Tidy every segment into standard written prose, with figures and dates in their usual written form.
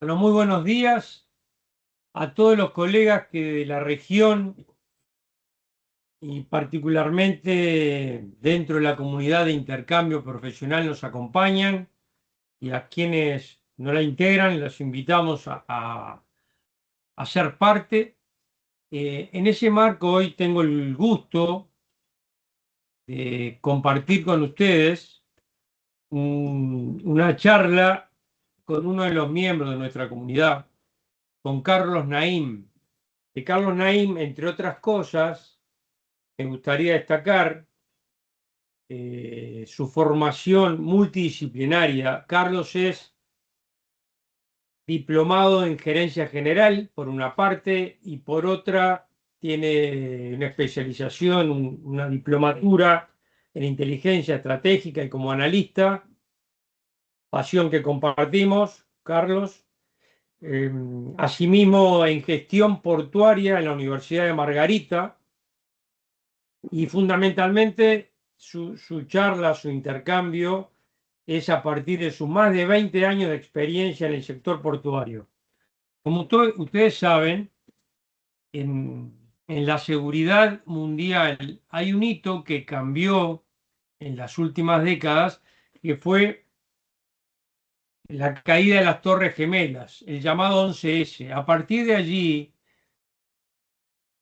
Bueno, muy buenos días a todos los colegas que de la región y particularmente dentro de la comunidad de intercambio profesional nos acompañan y a quienes no la integran los invitamos a ser parte. En ese marco hoy tengo el gusto de compartir con ustedes una charla con uno de los miembros de nuestra comunidad, con Carlos Naim. De Carlos Naim, entre otras cosas, me gustaría destacar su formación multidisciplinaria. Carlos es diplomado en gerencia general, por una parte, y por otra tiene una especialización, una diplomatura en inteligencia estratégica y como analista, pasión que compartimos, Carlos. Asimismo, en gestión portuaria en la Universidad de Margarita, y fundamentalmente su charla, su intercambio, es a partir de sus más de 20 años de experiencia en el sector portuario. Como ustedes saben, en la seguridad mundial hay un hito que cambió en las últimas décadas, que fue la caída de las Torres Gemelas, el llamado 11S. A partir de allí,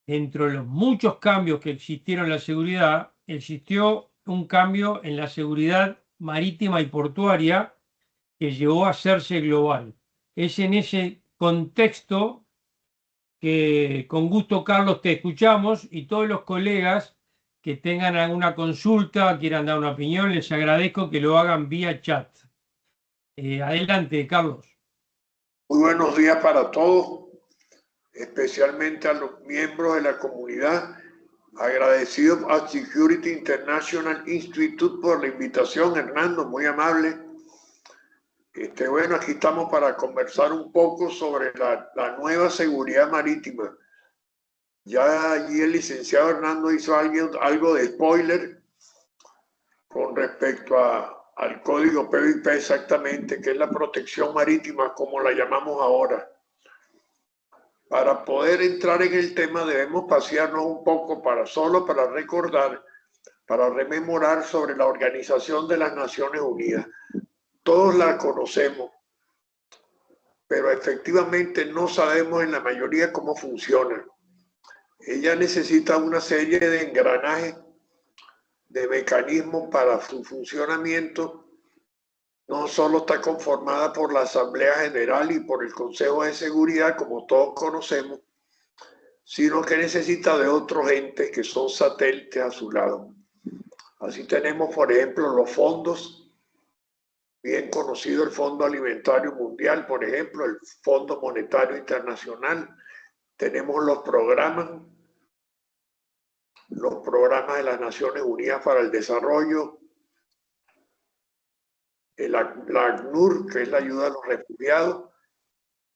dentro de los muchos cambios que existieron en la seguridad, existió un cambio en la seguridad marítima y portuaria que llegó a hacerse global. Es en ese contexto que con gusto, Carlos, te escuchamos, y todos los colegas que tengan alguna consulta, quieran dar una opinión, les agradezco que lo hagan vía chat. Adelante, Carlos. Muy buenos días para todos, especialmente a los miembros de la comunidad. Agradecido a Security International Institute por la invitación, Hernando, muy amable. Bueno, aquí estamos para conversar un poco sobre la nueva seguridad marítima. Ya allí el licenciado Hernando hizo algo de spoiler con respecto al código PVP exactamente, que es la protección marítima, como la llamamos ahora. Para poder entrar en el tema debemos pasearnos un poco solo para recordar, para rememorar sobre la Organización de las Naciones Unidas. Todos la conocemos, pero efectivamente no sabemos en la mayoría cómo funciona. Ella necesita una serie de engranajes, de mecanismos para su funcionamiento. No solo está conformada por la Asamblea General y por el Consejo de Seguridad, como todos conocemos, sino que necesita de otros entes que son satélites a su lado. Así tenemos, por ejemplo, los fondos, bien conocido el Fondo Alimentario Mundial, por ejemplo, el Fondo Monetario Internacional. Tenemos los programas de las Naciones Unidas para el Desarrollo, la ACNUR, que es la ayuda a los refugiados,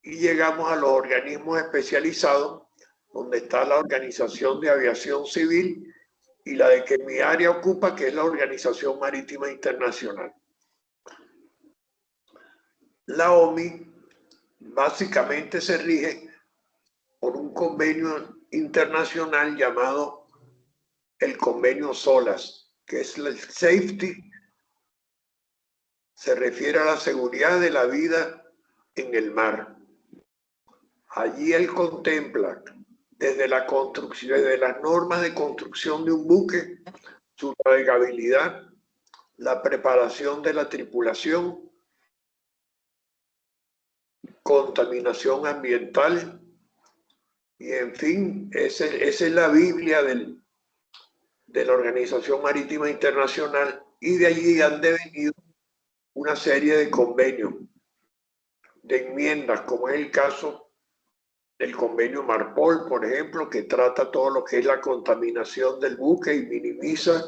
y llegamos a los organismos especializados, donde está la Organización de Aviación Civil y la de que mi área ocupa, que es la Organización Marítima Internacional. La OMI básicamente se rige por un convenio internacional llamado el Convenio SOLAS, que es el Safety, se refiere a la seguridad de la vida en el mar. Allí él contempla desde la construcción, desde las normas de construcción de un buque, su navegabilidad, la preparación de la tripulación, contaminación ambiental, y en fin, esa es la Biblia de la Organización Marítima Internacional, y de allí han devenido una serie de convenios, de enmiendas, como es el caso del convenio Marpol, por ejemplo, que trata todo lo que es la contaminación del buque y minimiza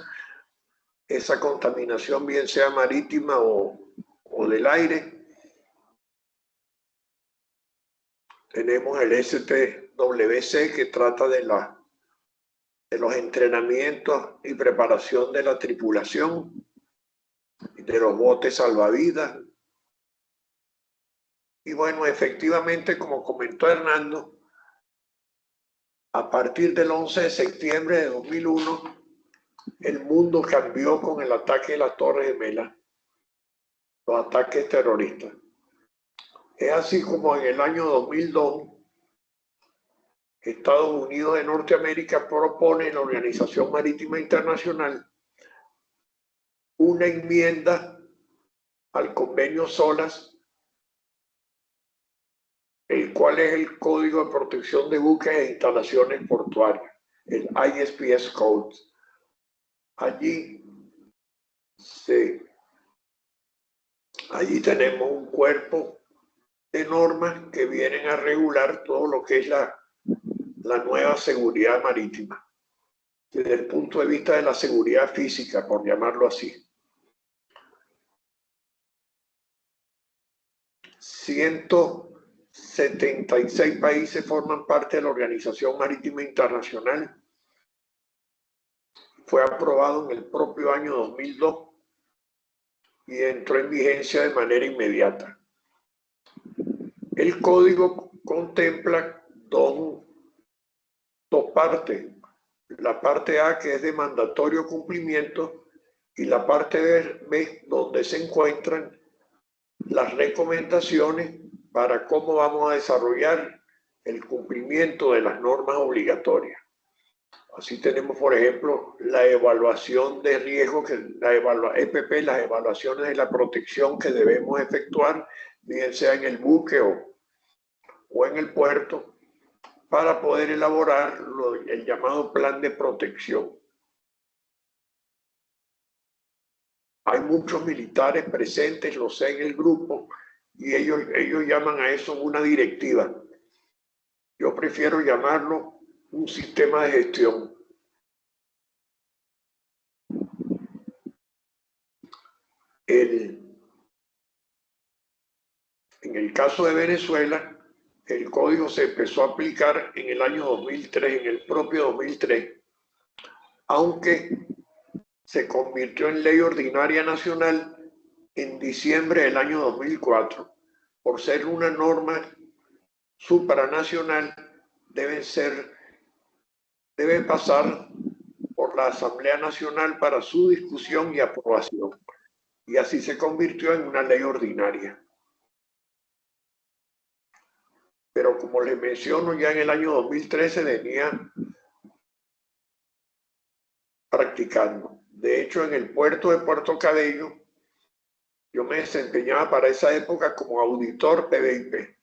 esa contaminación, bien sea marítima o del aire. Tenemos el STWC, que trata de los entrenamientos y preparación de la tripulación, de los botes salvavidas. Y bueno, efectivamente, como comentó Hernando, a partir del 11 de septiembre de 2001, el mundo cambió con el ataque de las Torres Gemelas, los ataques terroristas. Es así como en el año 2002, Estados Unidos de Norteamérica propone en la Organización Marítima Internacional una enmienda al convenio SOLAS, el cual es el Código de Protección de Buques e Instalaciones Portuarias, el ISPS Code. Allí tenemos un cuerpo de normas que vienen a regular todo lo que es la nueva seguridad marítima, desde el punto de vista de la seguridad física, por llamarlo así. 176 países forman parte de la Organización Marítima Internacional. Fue aprobado en el propio año 2002 y entró en vigencia de manera inmediata. El código contempla dos partes. La parte A, que es de mandatorio cumplimiento, y la parte B, donde se encuentran las recomendaciones para cómo vamos a desarrollar el cumplimiento de las normas obligatorias. Así tenemos, por ejemplo, la evaluación de riesgo, EPP, las evaluaciones de la protección que debemos efectuar, bien sea en el buque o en el puerto, para poder elaborar el llamado plan de protección. Hay muchos militares presentes, lo sé, en el grupo, y ellos llaman a eso una directiva. Yo prefiero llamarlo un sistema de gestión. En el caso de Venezuela, el código se empezó a aplicar en el año 2003, en el propio 2003, aunque se convirtió en ley ordinaria nacional en diciembre del año 2004. Por ser una norma supranacional, debe pasar por la Asamblea Nacional para su discusión y aprobación. Y así se convirtió en una ley ordinaria. Pero como les menciono, ya en el año 2013 venía practicando. De hecho, en el puerto de Puerto Cabello, yo me desempeñaba para esa época como auditor PBIP.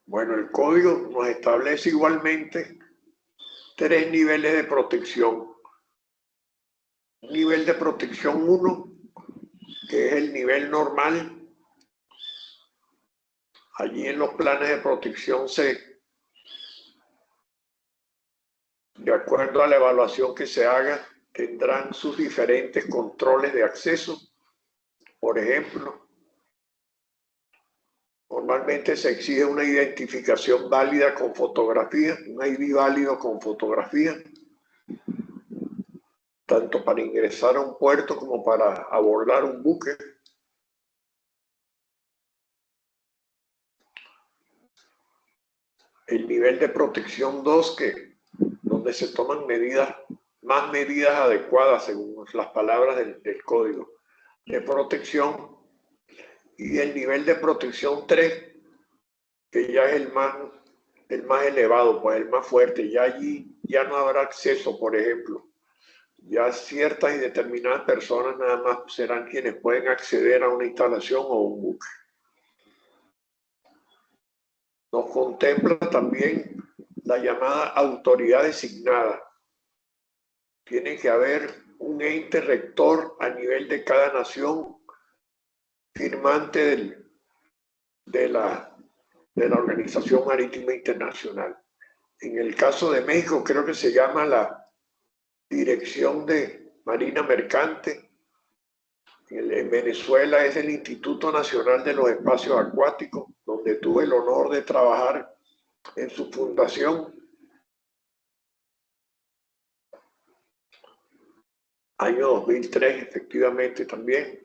Bueno, el código nos establece igualmente 3 niveles de protección. Nivel de protección 1, que es el nivel normal. Allí en los planes de protección de acuerdo a la evaluación que se haga, tendrán sus diferentes controles de acceso. Por ejemplo, normalmente se exige una identificación válida con fotografía, un ID válido con fotografía, tanto para ingresar a un puerto como para abordar un buque. El nivel de protección 2, donde se toman más medidas adecuadas según las palabras del código de protección, y el nivel de protección 3, que ya es el más elevado, pues el más fuerte. Ya allí ya no habrá acceso, por ejemplo. Ya ciertas y determinadas personas nada más serán quienes pueden acceder a una instalación o un buque. Nos contempla también la llamada autoridad designada. Tiene que haber un ente rector a nivel de cada nación, firmante de la Organización Marítima Internacional. En el caso de México creo que se llama la Dirección de Marina Mercante. En Venezuela es el Instituto Nacional de los Espacios Acuáticos, donde tuve el honor de trabajar en su fundación. Año 2003, efectivamente, también.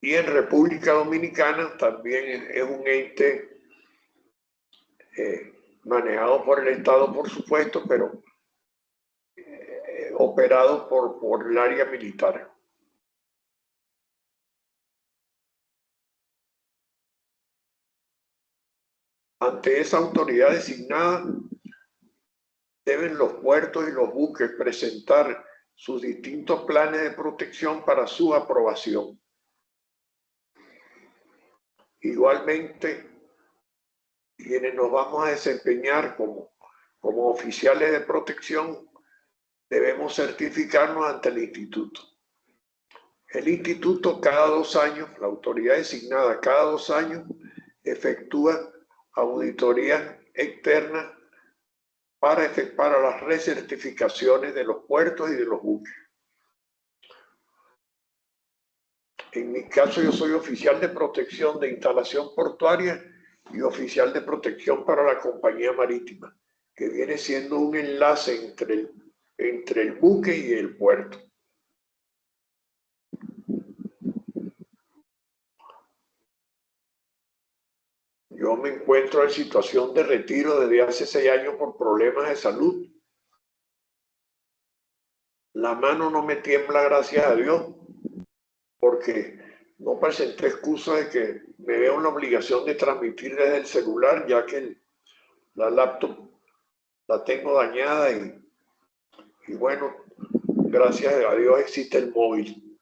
Y en República Dominicana también es un ente manejado por el Estado, por supuesto, pero operado por el área militar. Ante esa autoridad designada, deben los puertos y los buques presentar sus distintos planes de protección para su aprobación. Igualmente, quienes nos vamos a desempeñar como oficiales de protección, debemos certificarnos ante el instituto. El instituto cada 2 años, la autoridad designada cada 2 años, efectúa auditorías externas para efectuar las recertificaciones de los puertos y de los buques. En mi caso, yo soy oficial de protección de instalación portuaria y oficial de protección para la compañía marítima, que viene siendo un enlace entre el buque y el puerto. Yo me encuentro en situación de retiro desde hace 6 años por problemas de salud. La mano no me tiembla, gracias a Dios, porque no presenté excusa de que me veo en la obligación de transmitir desde el celular, ya que la laptop la tengo dañada y bueno, gracias a Dios existe el móvil.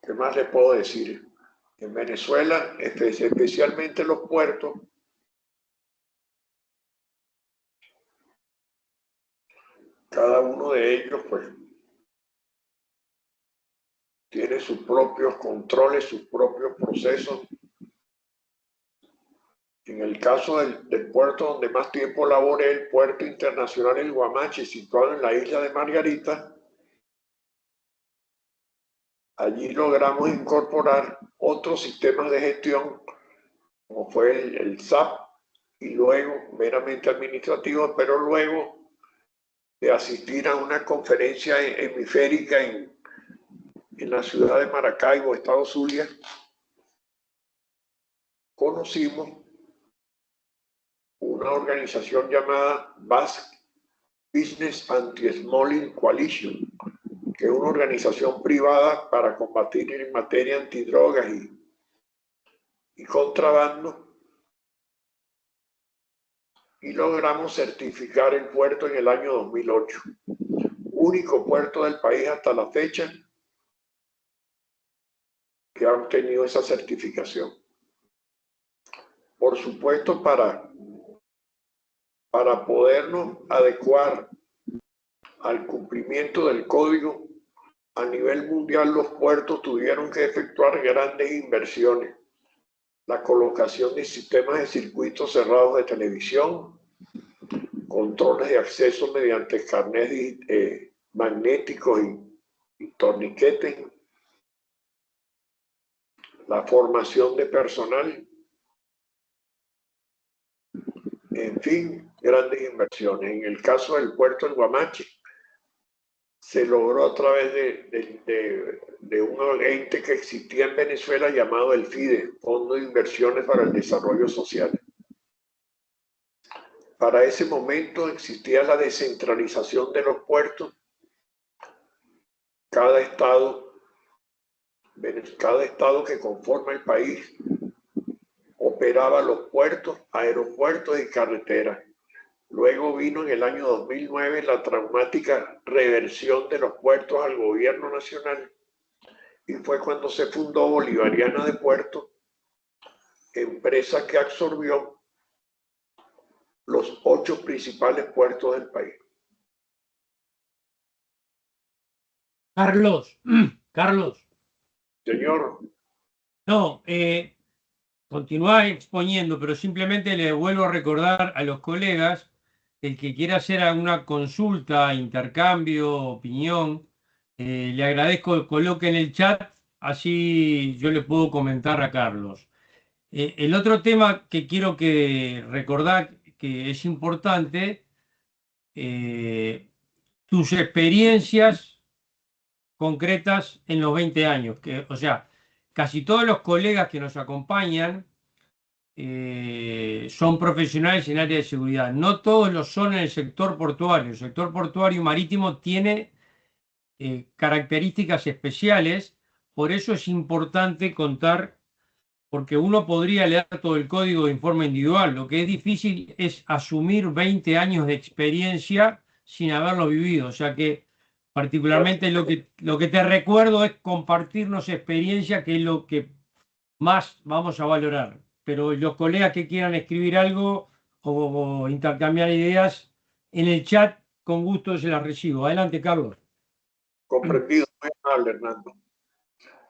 ¿Qué más le puedo decir? En Venezuela, especialmente los puertos, cada uno de ellos pues tiene sus propios controles, sus propios procesos. En el caso del puerto donde más tiempo laboré, el puerto internacional El Guamache, situado en la isla de Margarita, allí logramos incorporar otros sistemas de gestión, como fue el SAP, y luego meramente administrativo, pero luego de asistir a una conferencia hemisférica en la ciudad de Maracaibo, Estado Zulia, conocimos una organización llamada Basque Business Anti-Smuggling Coalition, que es una organización privada para combatir en materia antidrogas y contrabando, y logramos certificar el puerto en el año 2008. Único puerto del país hasta la fecha que ha obtenido esa certificación. Por supuesto, para podernos adecuar al cumplimiento del código, a nivel mundial los puertos tuvieron que efectuar grandes inversiones. La colocación de sistemas de circuitos cerrados de televisión, controles de acceso mediante carnets magnéticos y torniquetes, la formación de personal, en fin, grandes inversiones. En el caso del puerto del Guamache, se logró a través de un ente que existía en Venezuela llamado el FIDE, Fondo de Inversiones para el Desarrollo Social. Para ese momento existía la descentralización de los puertos. Cada estado que conforma el país operaba los puertos, aeropuertos y carreteras. Luego vino en el año 2009 la traumática reversión de los puertos al gobierno nacional y fue cuando se fundó Bolivariana de Puertos, empresa que absorbió los 8 principales puertos del país. Carlos. Señor. No, continúa exponiendo, pero simplemente le vuelvo a recordar a los colegas, el que quiera hacer alguna consulta, intercambio, opinión, Le agradezco que coloque en el chat, así yo le puedo comentar a Carlos. El otro tema que quiero que recordar que es importante, eh, tus experiencias concretas en los 20 años, que, o sea, casi todos los colegas que nos acompañan son profesionales en área de seguridad. No todos lo son en el sector portuario. El sector portuario y marítimo tiene características especiales, por eso es importante contar, porque uno podría leer todo el código de informe individual, lo que es difícil es asumir 20 años de experiencia sin haberlo vivido, o sea que particularmente lo que te recuerdo es compartirnos experiencia, que es lo que más vamos a valorar, pero los colegas que quieran escribir algo o intercambiar ideas en el chat, con gusto se las recibo. Adelante, Carlos. Comprendido, muy amable, Hernando.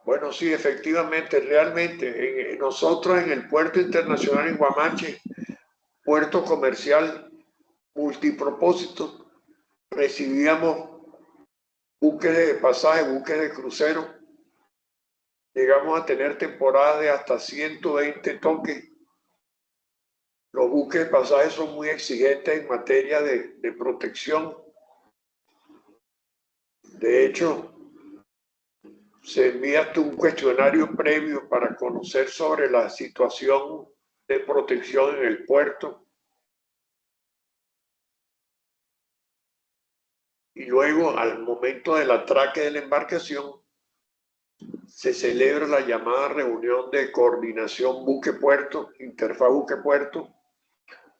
Bueno, sí, efectivamente, realmente, nosotros en el puerto internacional en Guamache, puerto comercial multipropósito, recibíamos buques de pasaje, buques de crucero. Llegamos a tener temporadas de hasta 120 toques. Los buques de pasaje son muy exigentes en materia de protección. De hecho, se envía hasta un cuestionario previo para conocer sobre la situación de protección en el puerto. Y luego, al momento del atraque de la embarcación, se celebra la llamada reunión de coordinación buque-puerto, interfaz buque-puerto,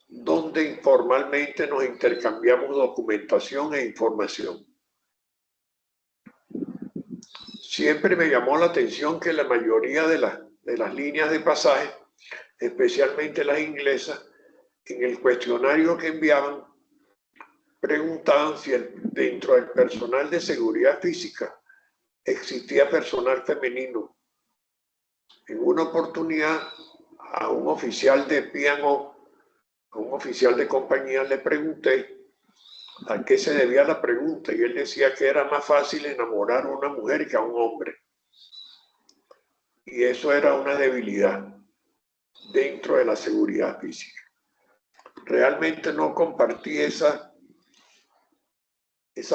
donde informalmente nos intercambiamos documentación e información. Siempre me llamó la atención que la mayoría de las líneas de pasaje, especialmente las inglesas, en el cuestionario que enviaban, preguntaban si dentro del personal de seguridad física existía personal femenino. En una oportunidad, a un oficial de P&O, a un oficial de compañía, le pregunté a qué se debía la pregunta, y él decía que era más fácil enamorar a una mujer que a un hombre. Y eso era una debilidad dentro de la seguridad física. Realmente no compartí esa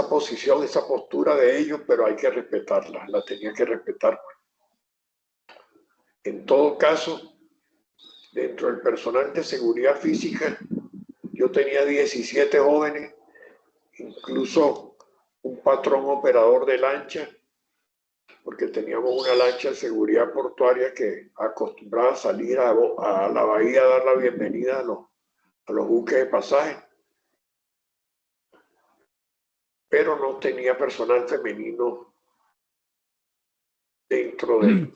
posición, esa postura de ellos, pero hay que respetarla, la tenía que respetar. En todo caso, dentro del personal de seguridad física, yo tenía 17 jóvenes, incluso un patrón operador de lancha, porque teníamos una lancha de seguridad portuaria que acostumbraba a salir a la bahía a dar la bienvenida a los buques de pasaje, pero no tenía personal femenino dentro de...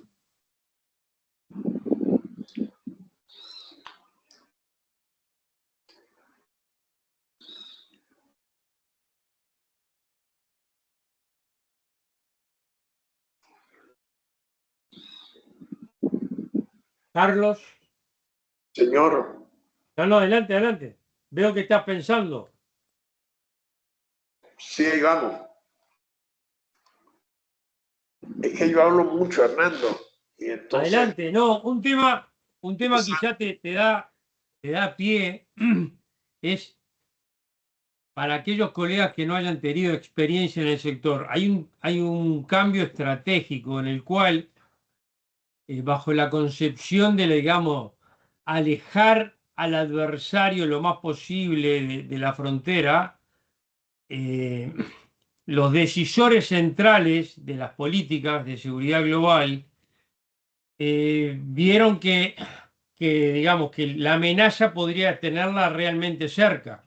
Carlos. Señor. No, no, adelante, adelante. Veo que estás pensando. Sí, ahí vamos. Es que yo hablo mucho, Hernando. Y entonces... Adelante, no, un tema quizá te da pie, es para aquellos colegas que no hayan tenido experiencia en el sector. Hay un cambio estratégico en el cual, bajo la concepción de, digamos, alejar al adversario lo más posible de la frontera, los decisores centrales de las políticas de seguridad global vieron digamos, que la amenaza podría tenerla realmente cerca.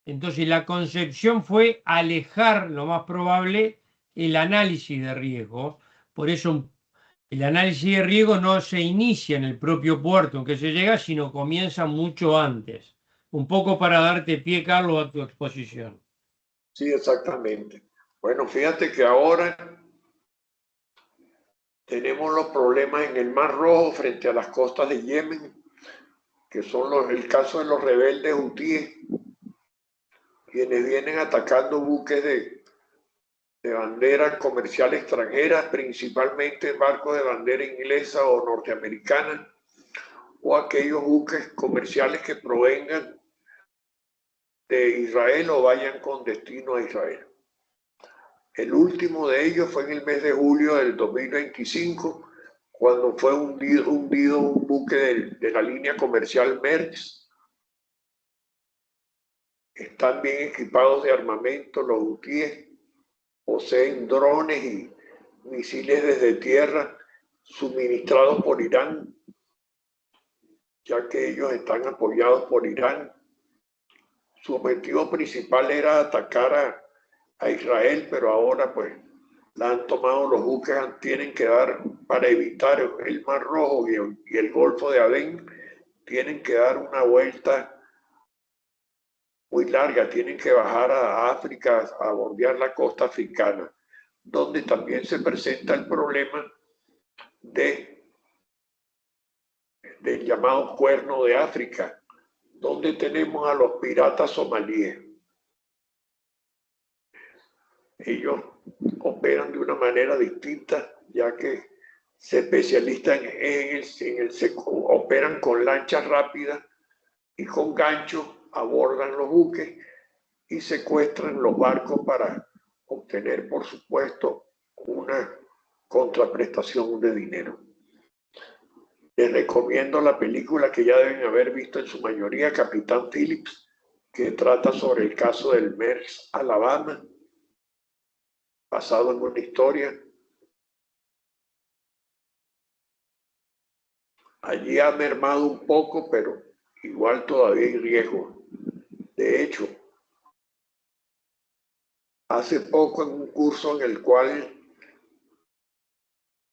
Entonces la concepción fue alejar lo más probable el análisis de riesgo. Por eso el análisis de riesgo no se inicia en el propio puerto en que se llega, sino comienza mucho antes. Un poco para darte pie, Carlos, a tu exposición. Sí, exactamente. Bueno, fíjate que ahora tenemos los problemas en el Mar Rojo frente a las costas de Yemen, que son el caso de los rebeldes hutíes, quienes vienen atacando buques de bandera comercial extranjera, principalmente barcos de bandera inglesa o norteamericana, o aquellos buques comerciales que provengan de Israel o vayan con destino a Israel. El último de ellos fue en el mes de julio del 2025, cuando fue hundido un buque de la línea comercial Maersk. Están bien equipados de armamento, los hutíes poseen drones y misiles desde tierra suministrados por Irán, ya que ellos están apoyados por Irán. Su objetivo principal era atacar a Israel, pero ahora pues la han tomado los buques, tienen que dar, para evitar el Mar Rojo y el Golfo de Adén, tienen que dar una vuelta muy larga, tienen que bajar a África, a bordear la costa africana, donde también se presenta el problema del llamado Cuerno de África, donde tenemos a los piratas somalíes. Ellos operan de una manera distinta, ya que se especializan operan con lanchas rápidas y con ganchos, abordan los buques y secuestran los barcos para obtener, por supuesto, una contraprestación de dinero. Les recomiendo la película que ya deben haber visto en su mayoría, Capitán Phillips, que trata sobre el caso del Maersk Alabama, basado en una historia. Allí ha mermado un poco, pero igual todavía hay riesgo. De hecho, hace poco en un curso en el cual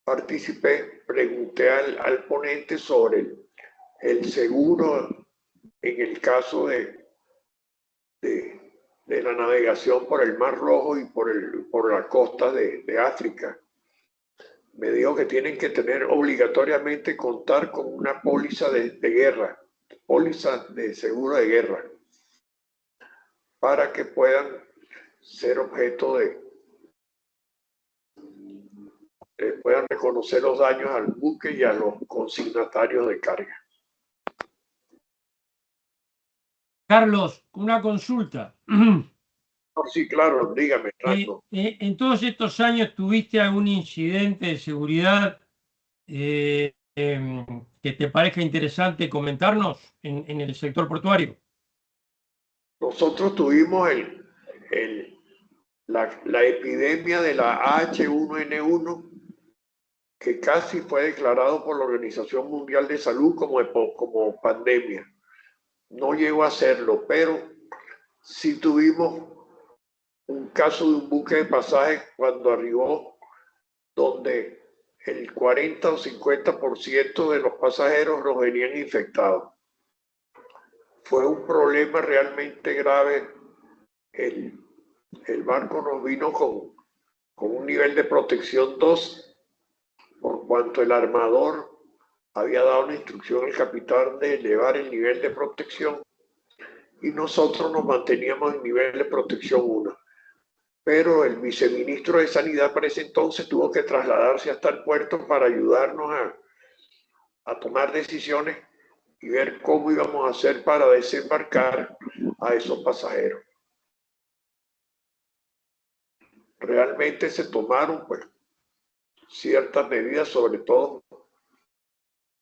participé, pregunté al ponente sobre el seguro en el caso de la navegación por el Mar Rojo y por la costa de África. Me dijo que tienen que tener obligatoriamente contar con una póliza de guerra, póliza de seguro de guerra, para que puedan ser objeto puedan reconocer los daños al buque y a los consignatarios de carga. Carlos, una consulta. Sí, claro, dígame. En todos estos años, ¿tuviste algún incidente de seguridad que te parezca interesante comentarnos en el sector portuario? Nosotros tuvimos la epidemia de la H1N1, que casi fue declarado por la Organización Mundial de Salud como pandemia. No llegó a serlo, pero sí tuvimos un caso de un buque de pasaje cuando arribó, donde el 40 o 50% de los pasajeros nos venían infectados. Fue un problema realmente grave. El barco nos vino con un nivel de protección 2, por cuanto el armador había dado una instrucción al capitán de elevar el nivel de protección y nosotros nos manteníamos en nivel de protección 1. Pero el viceministro de Sanidad para ese entonces tuvo que trasladarse hasta el puerto para ayudarnos a tomar decisiones y ver cómo íbamos a hacer para desembarcar a esos pasajeros. Realmente se tomaron pues ciertas medidas, sobre todo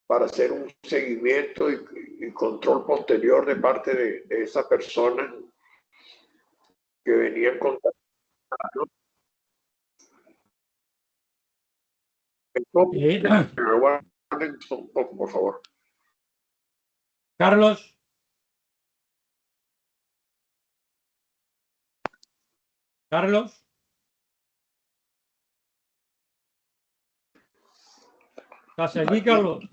para hacer un seguimiento y control posterior de parte de esas personas que venían contaminadas. Por favor. Carlos. Carlos. ¿Estás aquí, Carlos?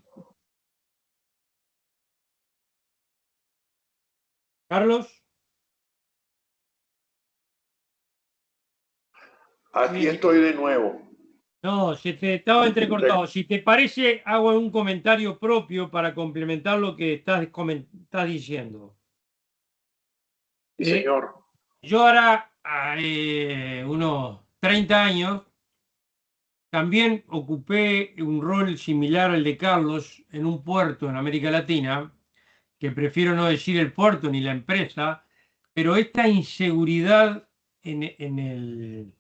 ¿Carlos? Aquí estoy de nuevo. No, se te estaba entrecortado. Si te parece, hago un comentario propio para complementar lo que estás diciendo. Sí, señor. Yo ahora, unos 30 años, también ocupé un rol similar al de Carlos en un puerto en América Latina, que prefiero no decir el puerto ni la empresa, pero esta inseguridad en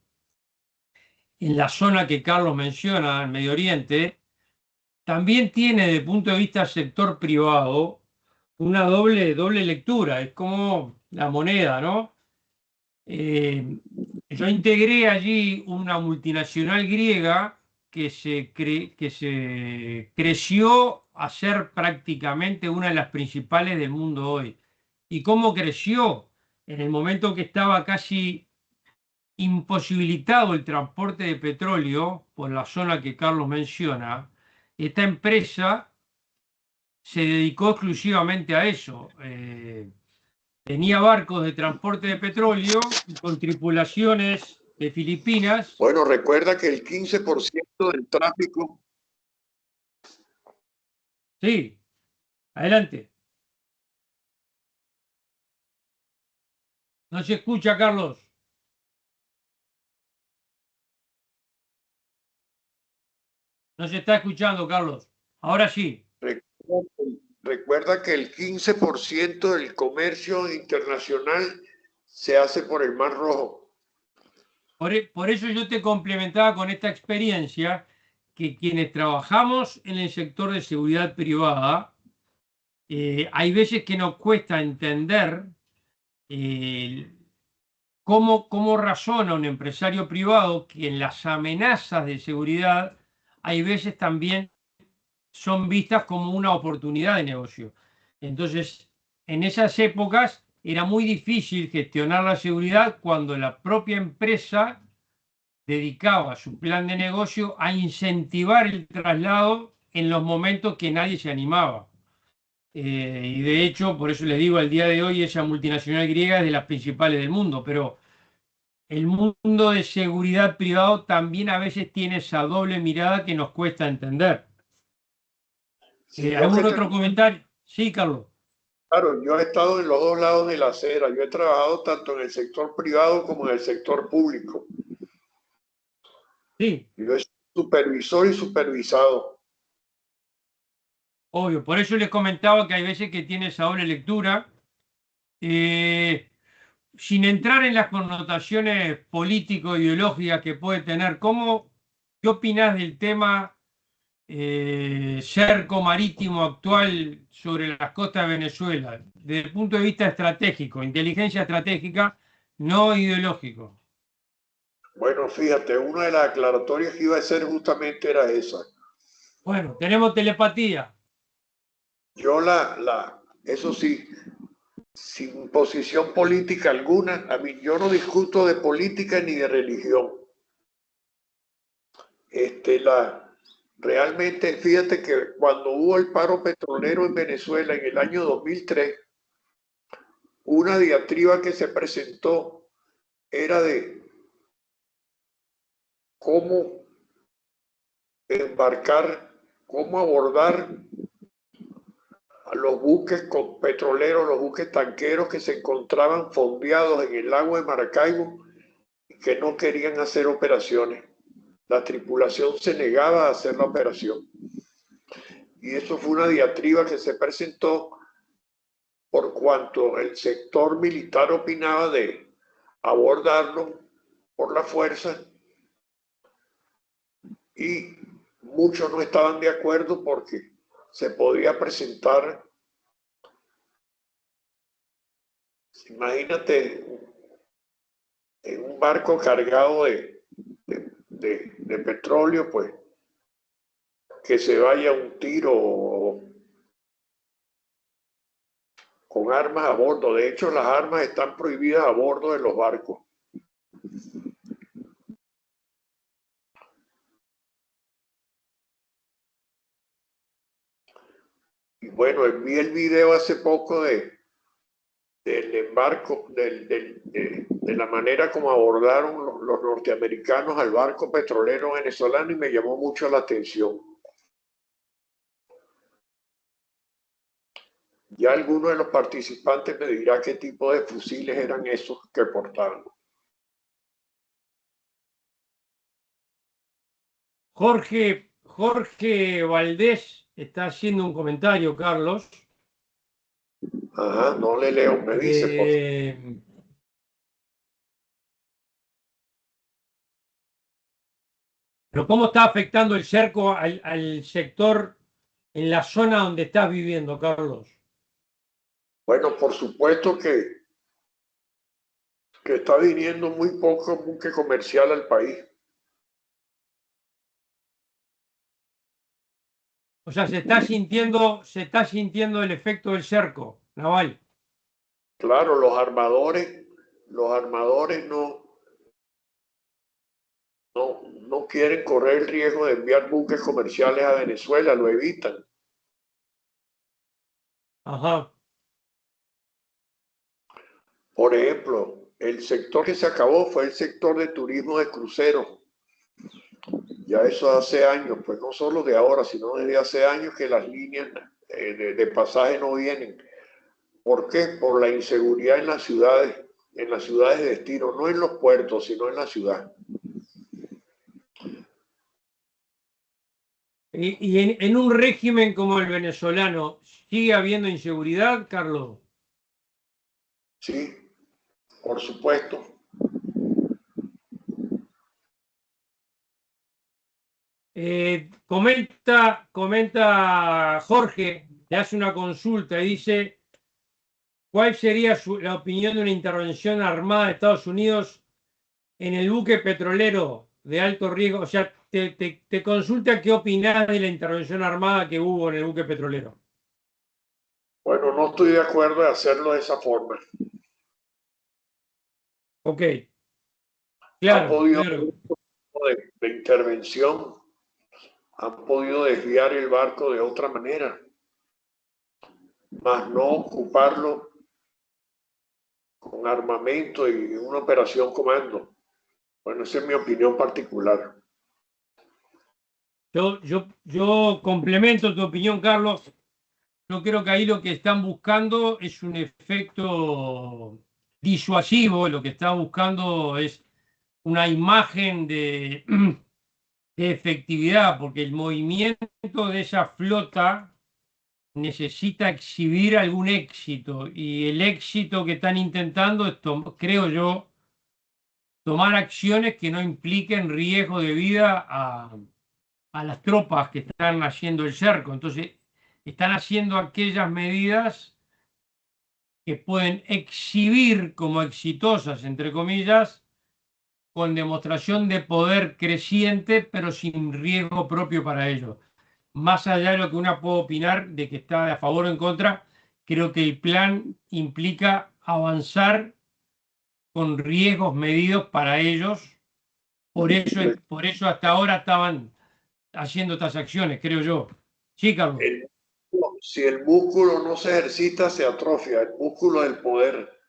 la zona que Carlos menciona, en Medio Oriente, también tiene desde el punto de vista sector privado una doble lectura, es como la moneda, ¿no? Yo integré allí una multinacional griega que se creció a ser prácticamente una de las principales del mundo hoy. ¿Y cómo creció? En el momento que estaba casi imposibilitado el transporte de petróleo por la zona que Carlos menciona, esta empresa se dedicó exclusivamente a eso. Tenía barcos de transporte de petróleo con tripulaciones de Filipinas. Bueno, recuerda que el 15% del tráfico. Sí, adelante. No se escucha, Carlos. No se está escuchando, Carlos. Ahora sí. Recuerda que el 15% del comercio internacional se hace por el Mar Rojo. Por eso yo te complementaba con esta experiencia que quienes trabajamos en el sector de seguridad privada, hay veces que nos cuesta entender cómo razona un empresario privado que en las amenazas de seguridad hay veces también son vistas como una oportunidad de negocio. Entonces, en esas épocas era muy difícil gestionar la seguridad cuando la propia empresa dedicaba su plan de negocio a incentivar el traslado en los momentos que nadie se animaba. Y de hecho, por eso les digo, al día de hoy esa multinacional griega es de las principales del mundo, pero el mundo de seguridad privado también a veces tiene esa doble mirada que nos cuesta entender. Sí, ¿Algún otro comentario? Sí, Carlos. claro, yo he estado en los dos lados de la acera. Yo he trabajado tanto en el sector privado como en el sector público. Sí, Yo he sido supervisor y supervisado. obvio. Por eso les comentaba que hay veces que tiene esa doble lectura. Sin entrar en las connotaciones político-ideológicas que puede tener, ¿qué opinás del tema cerco marítimo actual sobre las costas de Venezuela? Desde el punto de vista estratégico, inteligencia estratégica, no ideológico. Bueno, fíjate, una de las aclaratorias que iba a hacer justamente era esa. Bueno, tenemos telepatía. Yo eso sí, sin posición política alguna, yo no discuto de política ni de religión. Realmente, fíjate que cuando hubo el paro petrolero en Venezuela en el año 2003, una diatriba que se presentó era de cómo embarcar, cómo abordar a los buques petroleros, los buques tanqueros que se encontraban fondeados en el lago de Maracaibo y que no querían hacer operaciones. La tripulación se negaba a hacer la operación. Y eso fue una diatriba que se presentó por cuanto el sector militar opinaba de abordarlo por la fuerza y muchos no estaban de acuerdo porque se podía presentar, imagínate, en un barco cargado de petróleo, pues que se vaya un tiro con armas a bordo. De hecho, las armas están prohibidas a bordo de los barcos. Y bueno, vi el video hace poco del embarco, de la manera como abordaron los norteamericanos al barco petrolero venezolano y me llamó mucho la atención. Ya alguno de los participantes me dirá qué tipo de fusiles eran esos que portaban. Jorge Valdés está haciendo un comentario, Carlos. Ajá, no le leo, me dice, por favor. Pero ¿cómo está afectando el cerco al sector en la zona donde estás viviendo, Carlos? Bueno, por supuesto que está viniendo muy poco buque comercial al país. O sea, se está sintiendo el efecto del cerco naval. Claro, los armadores no quieren correr el riesgo de enviar buques comerciales a Venezuela, lo evitan. Ajá. Por ejemplo, el sector que se acabó fue el sector de turismo de cruceros. Ya eso hace años, pues no solo de ahora, sino desde hace años que las líneas de pasaje no vienen. ¿Por qué? Por la inseguridad en las ciudades de destino, no en los puertos, sino en la ciudad. Y en un régimen como el venezolano, ¿sigue habiendo inseguridad, Carlos? Sí, por supuesto. Comenta Jorge, le hace una consulta y dice, ¿cuál sería la opinión de una intervención armada de Estados Unidos en el buque petrolero de alto riesgo? O sea, te consulta qué opinás de la intervención armada que hubo en el buque petrolero. Bueno, no estoy de acuerdo de hacerlo de esa forma. Ok, Han claro, podido claro. de intervención, han podido desviar el barco de otra manera, más no ocuparlo con armamento y una operación comando. Bueno, esa es mi opinión particular. Yo complemento tu opinión, Carlos. Yo creo que ahí lo que están buscando es un efecto disuasivo, lo que están buscando es una imagen de efectividad, porque el movimiento de esa flota necesita exhibir algún éxito y el éxito que están intentando es, creo yo, tomar acciones que no impliquen riesgo de vida a las tropas que están haciendo el cerco. Entonces, están haciendo aquellas medidas que pueden exhibir como exitosas, entre comillas, con demostración de poder creciente, pero sin riesgo propio para ellos. Más allá de lo que uno puede opinar de que está a favor o en contra, creo que el plan implica avanzar con riesgos medidos para ellos. Por eso hasta ahora estaban haciendo estas acciones, creo yo. Sí, Carlos. Si el músculo no se ejercita, se atrofia, el músculo del poder.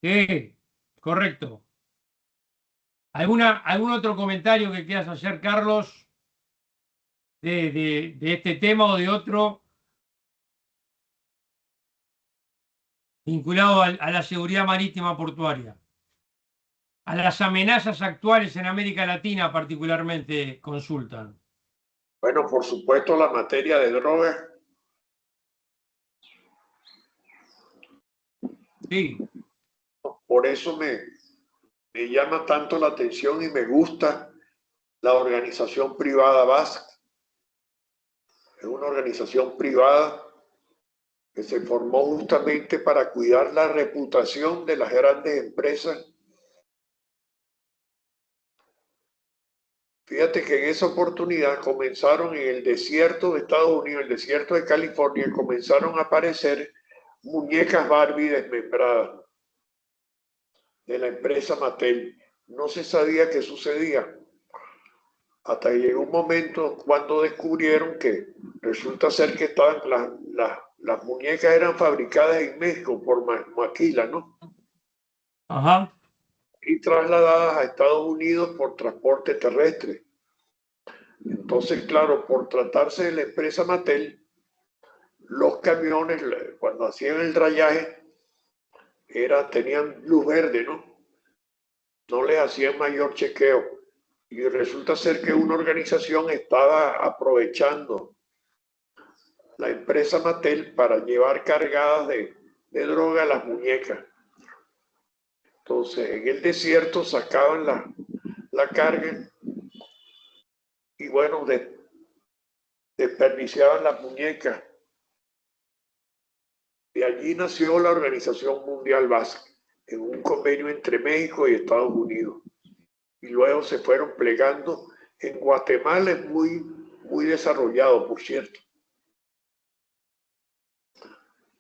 Sí, correcto. ¿Algún otro comentario que quieras hacer, Carlos, de este tema o de otro vinculado a la seguridad marítima portuaria? A las amenazas actuales en América Latina particularmente consultan. Bueno, por supuesto, la materia de drogas. Sí, Por eso me llama tanto la atención y me gusta la organización privada BASC. Es una organización privada que se formó justamente para cuidar la reputación de las grandes empresas. Fíjate que en esa oportunidad comenzaron en el desierto de Estados Unidos, el desierto de California, comenzaron a aparecer muñecas Barbie desmembradas de la empresa Mattel. No se sabía qué sucedía. Hasta que llegó un momento cuando descubrieron que resulta ser que estaban las muñecas eran fabricadas en México por Maquila, ¿no? ajá, Y trasladadas a Estados Unidos por transporte terrestre. Entonces, claro, por tratarse de la empresa Mattel, los camiones, cuando hacían el rayaje, tenían luz verde, ¿no? No les hacían mayor chequeo. Y resulta ser que una organización estaba aprovechando la empresa Mattel para llevar cargadas de droga a las muñecas. Entonces, en el desierto sacaban la carga y bueno, desperdiciaban las muñecas. De allí nació la Organización Mundial Básica, en un convenio entre México y Estados Unidos. Y luego se fueron plegando. En Guatemala es muy desarrollado, por cierto.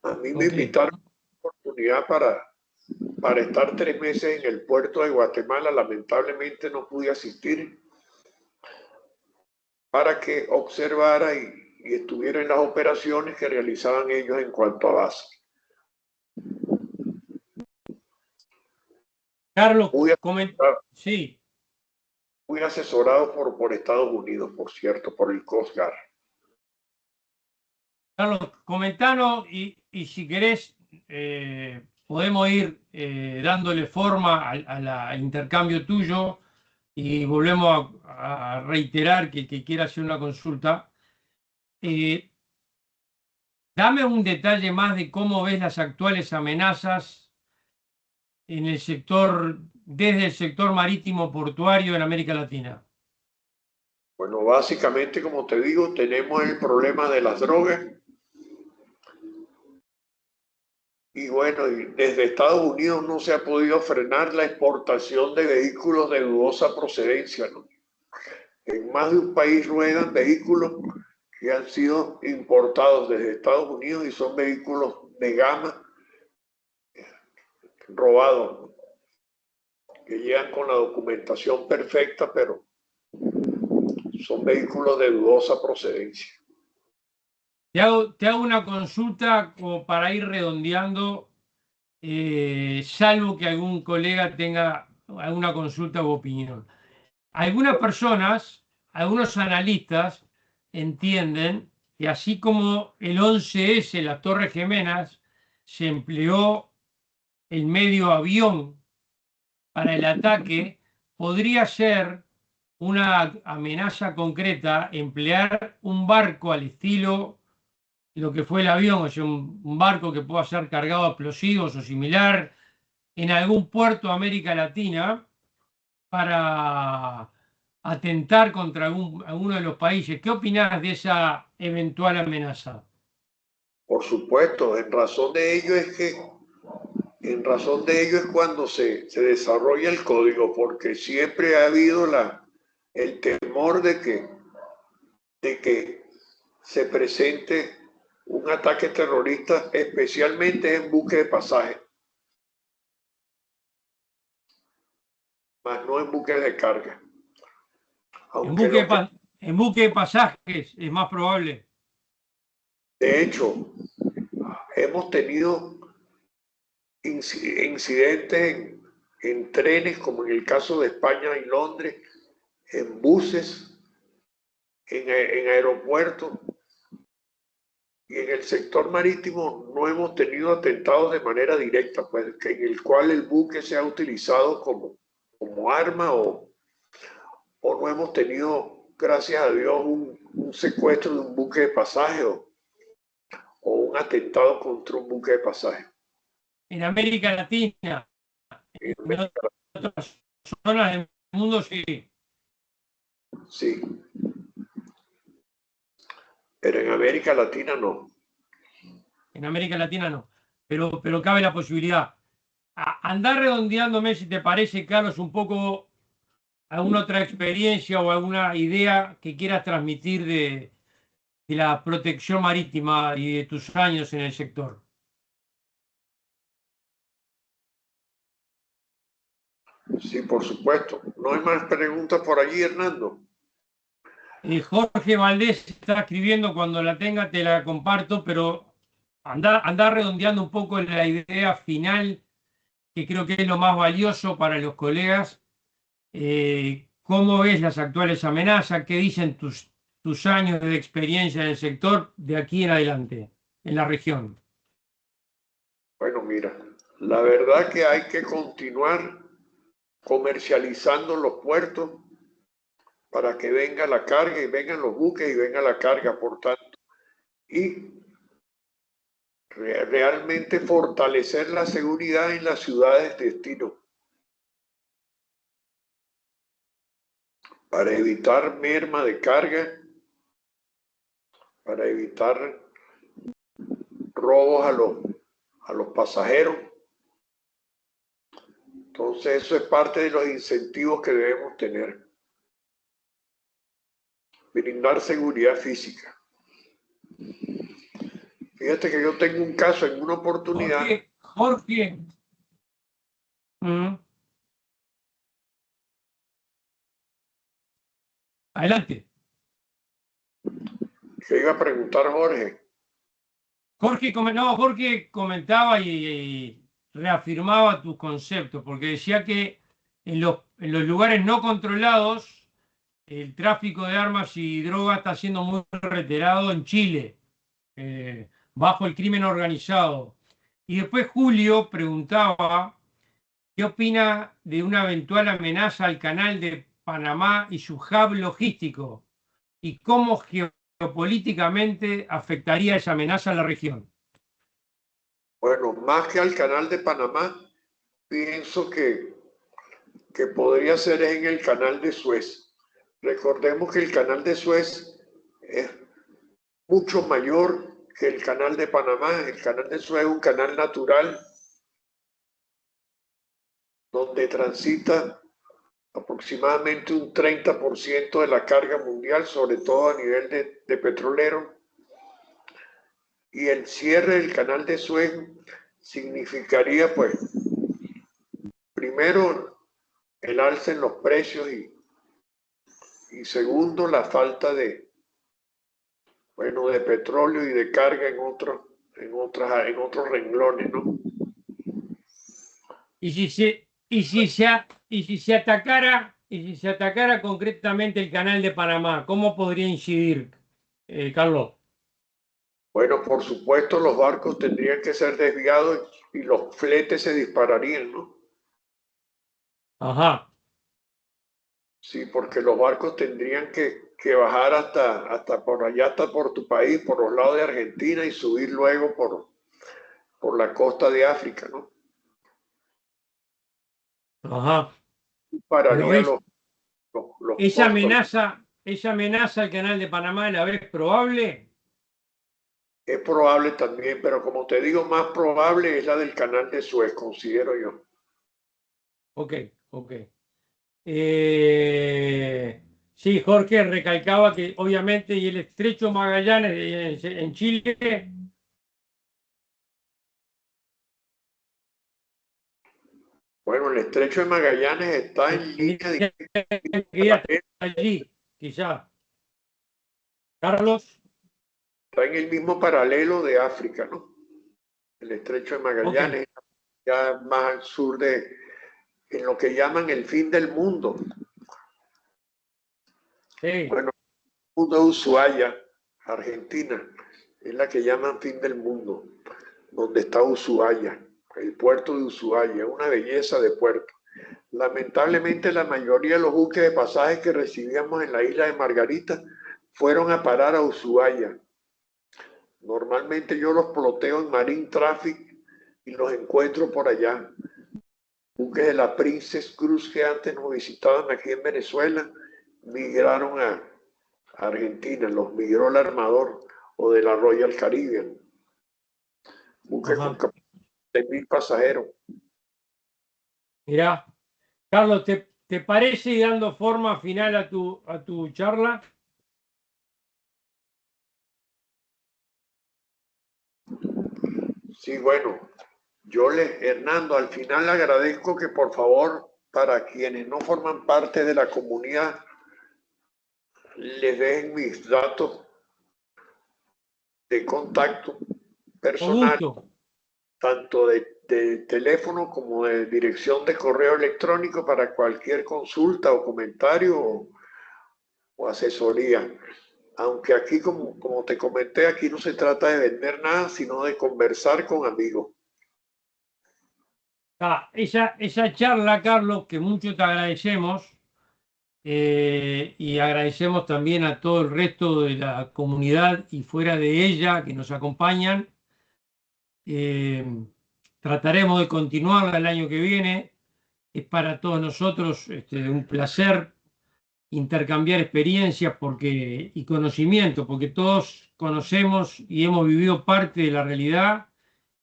A mí me invitaron a una oportunidad para estar 3 meses en el puerto de Guatemala. Lamentablemente no pude asistir para que observara y estuviera en las operaciones que realizaban ellos en cuanto a base. Carlos, sí. Muy asesorado por Estados Unidos, por cierto, por el Coast Guard. Carlos, comentanos y si querés podemos ir dándole forma al intercambio tuyo y volvemos a reiterar que quiera hacer una consulta. Dame un detalle más de cómo ves las actuales amenazas en el sector, desde el sector marítimo portuario en América Latina. Bueno, básicamente, como te digo, tenemos el problema de las drogas. Y bueno, desde Estados Unidos no se ha podido frenar la exportación de vehículos de dudosa procedencia, ¿no? En más de un país ruedan vehículos que han sido importados desde Estados Unidos y son vehículos de gama robados, ¿no? Que llegan con la documentación perfecta, pero son vehículos de dudosa procedencia. Te hago una consulta como para ir redondeando, salvo que algún colega tenga alguna consulta u opinión. Algunas personas, algunos analistas entienden que así como el 11S, las Torres Gemelas, se empleó el medio avión para el ataque, podría ser una amenaza concreta emplear un barco al estilo lo que fue el avión, o sea, un barco que pueda ser cargado de explosivos o similar en algún puerto de América Latina para atentar contra alguno de los países. ¿Qué opinás de esa eventual amenaza? Por supuesto, en razón de ello es cuando se desarrolla el código, porque siempre ha habido el temor de que se presente un ataque terrorista, especialmente en buque de pasaje, más no en buque de carga. En buque de pasajes es más probable. De hecho, hemos tenido incidentes en trenes, como en el caso de España y Londres, en buses, en aeropuertos, y en el sector marítimo no hemos tenido atentados de manera directa, pues en el cual el buque se ha utilizado como arma o no hemos tenido, gracias a Dios, un secuestro de un buque de pasaje o un atentado contra un buque de pasaje. En América Latina, en otras zonas del mundo sí. Sí, pero en América Latina no. En América Latina no, pero cabe la posibilidad. Andar redondeándome, si te parece, Carlos, un poco alguna otra experiencia o alguna idea que quieras transmitir de la protección marítima y de tus años en el sector. Sí, por supuesto. ¿No hay más preguntas por allí, Hernando? Jorge Valdés está escribiendo, cuando la tenga te la comparto, pero anda redondeando un poco la idea final, que creo que es lo más valioso para los colegas. ¿Cómo ves las actuales amenazas? ¿Qué dicen tus años de experiencia en el sector de aquí en adelante, en la región? Bueno, mira, la verdad que hay que continuar comercializando los puertos para que venga la carga y vengan los buques y venga la carga, por tanto. Y realmente fortalecer la seguridad en las ciudades de destino para evitar merma de carga, para evitar robos a los pasajeros. Entonces eso es parte de los incentivos que debemos tener. Brindar seguridad física. Fíjate que yo tengo un caso en una oportunidad. Jorge. Adelante. ¿Qué iba a preguntar Jorge? Jorge comentaba y reafirmaba tus conceptos, porque decía que en los lugares no controlados el tráfico de armas y drogas está siendo muy reiterado en Chile, bajo el crimen organizado. Y después Julio preguntaba qué opina de una eventual amenaza al canal de Panamá y su hub logístico y cómo geopolíticamente afectaría esa amenaza a la región. Bueno, más que al canal de Panamá, pienso que podría ser en el canal de Suez. Recordemos que el canal de Suez es mucho mayor que el canal de Panamá. El canal de Suez es un canal natural donde transita aproximadamente un 30% de la carga mundial, sobre todo a nivel de petrolero. Y el cierre del canal de Suez significaría, pues, primero, el alza en los precios y segundo, la falta de petróleo y de carga en otros renglones, ¿no? Y si se atacara concretamente el canal de Panamá, ¿cómo podría incidir, Carlos? Bueno, por supuesto, los barcos tendrían que ser desviados y los fletes se dispararían, ¿no? Ajá. Sí, porque los barcos tendrían que bajar hasta por allá, hasta por tu país, por los lados de Argentina y subir luego por la costa de África, ¿no? Ajá. Pararía los esa costos. amenaza al canal de Panamá, ¿la ves probable? Es probable también, pero como te digo, más probable es la del canal de Suez, considero yo. Ok. Sí, Jorge recalcaba que obviamente y el estrecho Magallanes en Chile. Bueno, el estrecho de Magallanes está en línea Que allí, quizá. Carlos. está en el mismo paralelo de África, ¿no? El estrecho de Magallanes, ya más al sur en lo que llaman el fin del mundo. Sí. Bueno, el mundo de Ushuaia, Argentina, es la que llaman fin del mundo, donde está Ushuaia, el puerto de Ushuaia, una belleza de puerto. Lamentablemente la mayoría de los buques de pasajes que recibíamos en la isla de Margarita fueron a parar a Ushuaia. Normalmente yo los ploteo en Marine Traffic y los encuentro por allá. Buques de la Princess Cruise que antes nos visitaban aquí en Venezuela migraron a Argentina, los migró el Armador o de la Royal Caribbean. Buques con 10.000 pasajeros. Mirá, Carlos, ¿te parece, dando forma final a tu charla? Sí, bueno, Hernando, al final le agradezco que por favor, para quienes no forman parte de la comunidad, les dejen mis datos de contacto Con personal, gusto. tanto de teléfono como de dirección de correo electrónico para cualquier consulta o comentario o asesoría. Aunque aquí, como te comenté, aquí no se trata de vender nada, sino de conversar con amigos. Esa charla, Carlos, que mucho te agradecemos, y agradecemos también a todo el resto de la comunidad y fuera de ella que nos acompañan. Eh, Trataremos de continuarla el año que viene. Es para todos nosotros un placer intercambiar experiencias y conocimiento, porque todos conocemos y hemos vivido parte de la realidad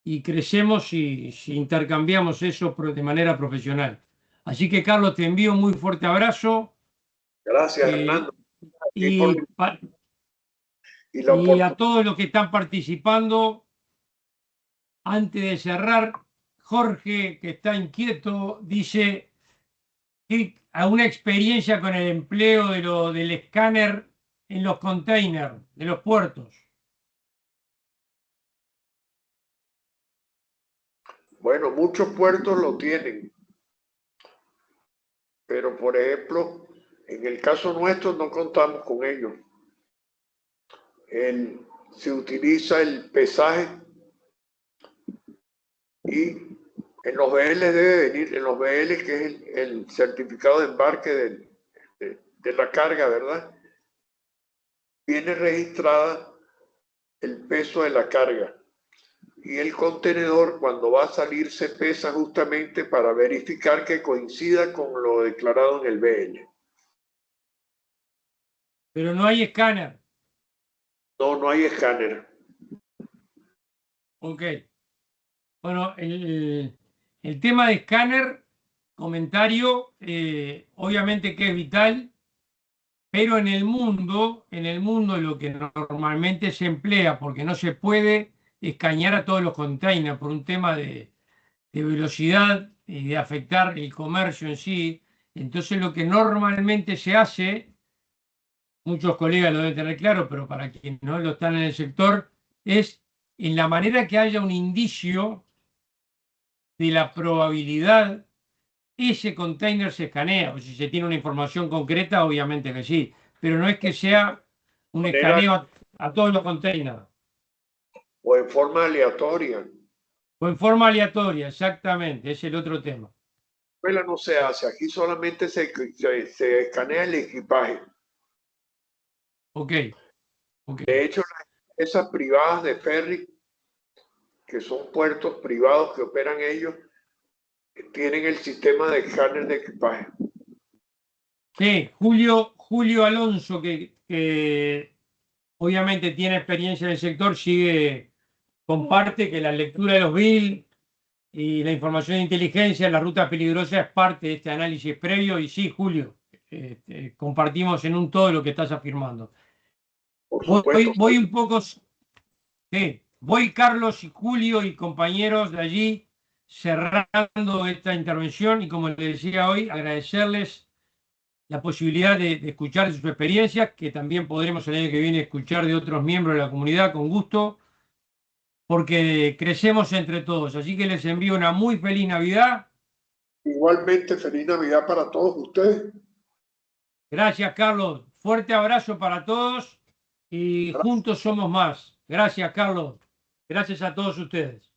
y crecemos si intercambiamos eso de manera profesional. Así que, Carlos, te envío un muy fuerte abrazo. Gracias, Hernando, y, por, Y, y la y a oportunidad. todos los que están participando, antes de cerrar, Jorge, que está inquieto, dice que a una experiencia con el empleo del escáner en los containers de los puertos. Bueno, muchos puertos lo tienen, pero por ejemplo, en el caso nuestro no contamos con ellos. Se utiliza el pesaje y en los BL debe venir, en los BL que es el certificado de embarque de la carga, ¿verdad? Viene registrada el peso de la carga y el contenedor cuando va a salir se pesa justamente para verificar que coincida con lo declarado en el BL. Pero no hay escáner. No, no hay escáner. Ok. Bueno, el tema de escáner, comentario, obviamente que es vital, pero en el mundo lo que normalmente se emplea, porque no se puede escanear a todos los containers por un tema de velocidad y de afectar el comercio en sí. Entonces lo que normalmente se hace, muchos colegas lo deben tener claro, pero para quienes no lo están en el sector, es en la manera que haya un indicio de la probabilidad, ese container se escanea, o si se tiene una información concreta, obviamente que sí, pero no es que sea un escaneo a todos los containers. O en forma aleatoria. O en forma aleatoria, exactamente, es el otro tema. No se hace, aquí solamente se escanea el equipaje. Ok, ok. De hecho, las empresas privadas de ferry, que son puertos privados que operan ellos, tienen el sistema de escáner de equipaje. Sí, Julio Alonso, que obviamente tiene experiencia en el sector, comparte que la lectura de los BIL y la información de inteligencia en la ruta peligrosa es parte de este análisis previo. Y sí, Julio, compartimos en un todo lo que estás afirmando. Por supuesto. Voy un poco, sí, voy Carlos y Julio y compañeros de allí cerrando esta intervención y como les decía hoy, agradecerles la posibilidad de escuchar sus experiencias, que también podremos el año que viene escuchar de otros miembros de la comunidad con gusto, porque crecemos entre todos. Así que les envío una muy feliz Navidad. Igualmente, feliz Navidad para todos ustedes. Gracias, Carlos. Fuerte abrazo para todos y juntos somos más. Gracias, Carlos. Gracias a todos ustedes.